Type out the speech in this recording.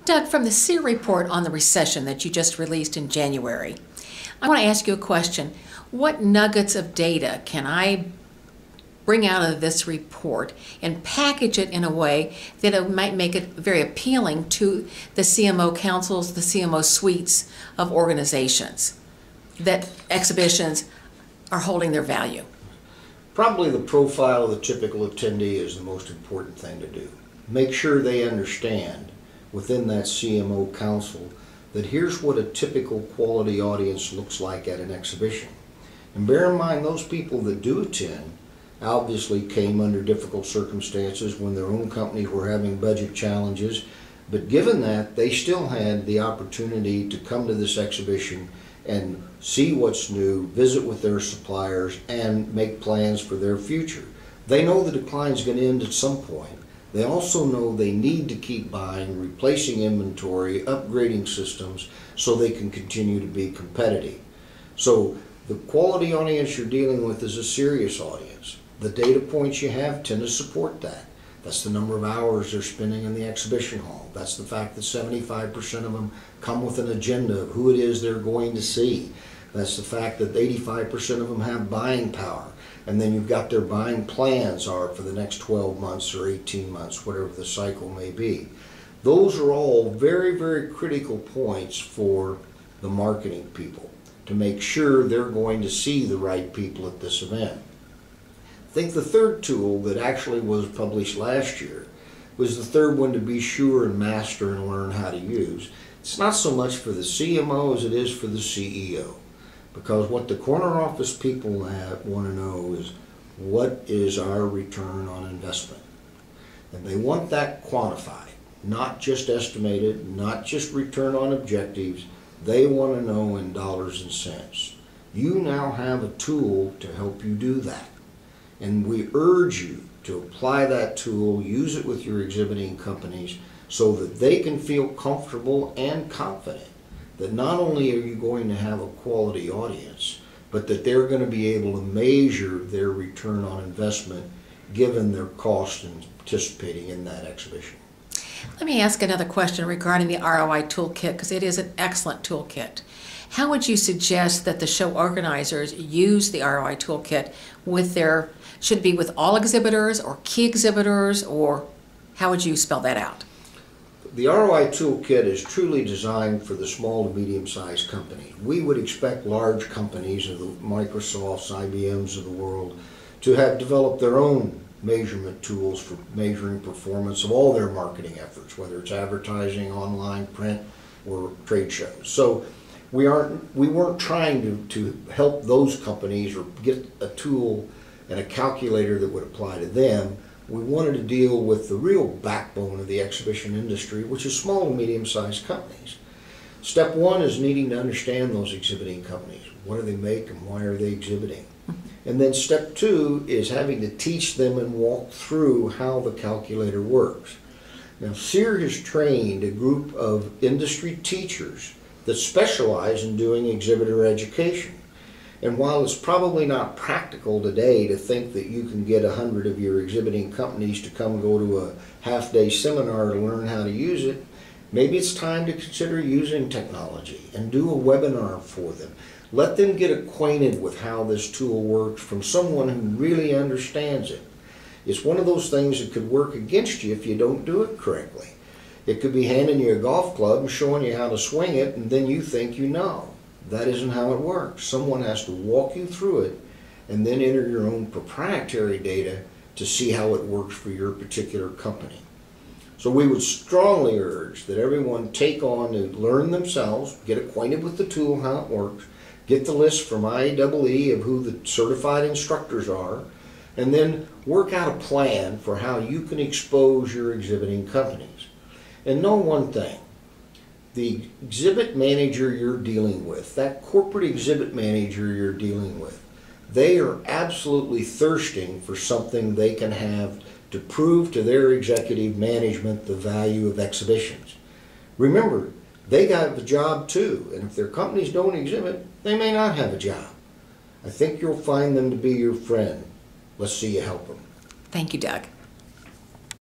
Doug, from the CEIR report on the recession that you just released in January, I want to ask you a question. What nuggets of data can I bring out of this report and package it in a way that it might make it very appealing to the CMO councils, the CMO suites of organizations, that exhibitions are holding their value? Probably the profile of the typical attendee is the most important thing to do. Make sure they understand within that CMO council that here's what a typical quality audience looks like at an exhibition. And bear in mind, those people that do attend obviously came under difficult circumstances when their own companies were having budget challenges, but given that, they still had the opportunity to come to this exhibition and see what's new, visit with their suppliers, and make plans for their future. They know the decline's going to end at some point. They also know they need to keep buying, replacing inventory, upgrading systems so they can continue to be competitive. So the quality audience you're dealing with is a serious audience. The data points you have tend to support that. That's the number of hours they're spending in the exhibition hall. That's the fact that 75% of them come with an agenda of who it is they're going to see. That's the fact that 85% of them have buying power. And then you've got their buying plans are for the next 12 months or 18 months, whatever the cycle may be. Those are all very, very critical points for the marketing people to make sure they're going to see the right people at this event. I think the third tool that actually was published last year was the third one to be sure and master and learn how to use. It's not so much for the CMO as it is for the CEO. Because what the corner office people want to know is, what is our return on investment? And they want that quantified, not just estimated, not just return on objectives. They want to know in dollars and cents. You now have a tool to help you do that. And we urge you to apply that tool, use it with your exhibiting companies so that they can feel comfortable and confident that not only are you going to have a quality audience, but that they're going to be able to measure their return on investment given their cost in participating in that exhibition. Let me ask another question regarding the ROI toolkit, because it is an excellent toolkit. How would you suggest that the show organizers use the ROI toolkit with their, should it be with all exhibitors or key exhibitors, or how would you spell that out? The ROI toolkit is truly designed for the small to medium-sized company. We would expect large companies, of the Microsofts, IBMs of the world, to have developed their own measurement tools for measuring performance of all their marketing efforts, whether it's advertising, online, print, or trade shows. So we weren't trying to help those companies or get a tool and a calculator that would apply to them. We wanted to deal with the real backbone of the exhibition industry, which is small and medium-sized companies. Step one is needing to understand those exhibiting companies. What do they make and why are they exhibiting? And then step two is having to teach them and walk through how the calculator works. Now, CEIR has trained a group of industry teachers that specialize in doing exhibitor education. And while it's probably not practical today to think that you can get 100 of your exhibiting companies to come go to a half-day seminar to learn how to use it, maybe it's time to consider using technology and do a webinar for them. Let them get acquainted with how this tool works from someone who really understands it. It's one of those things that could work against you if you don't do it correctly. It could be handing you a golf club and showing you how to swing it, and then you think you know. That isn't how it works. Someone has to walk you through it and then enter your own proprietary data to see how it works for your particular company. So we would strongly urge that everyone take on to learn themselves, get acquainted with the tool, how it works, get the list from IEEE of who the certified instructors are, and then work out a plan for how you can expose your exhibiting companies. And know one thing. The exhibit manager you're dealing with, that corporate exhibit manager you're dealing with, they are absolutely thirsting for something they can have to prove to their executive management the value of exhibitions. Remember, they got a job too, and if their companies don't exhibit, they may not have a job. I think you'll find them to be your friend. Let's see you help them. Thank you, Doug.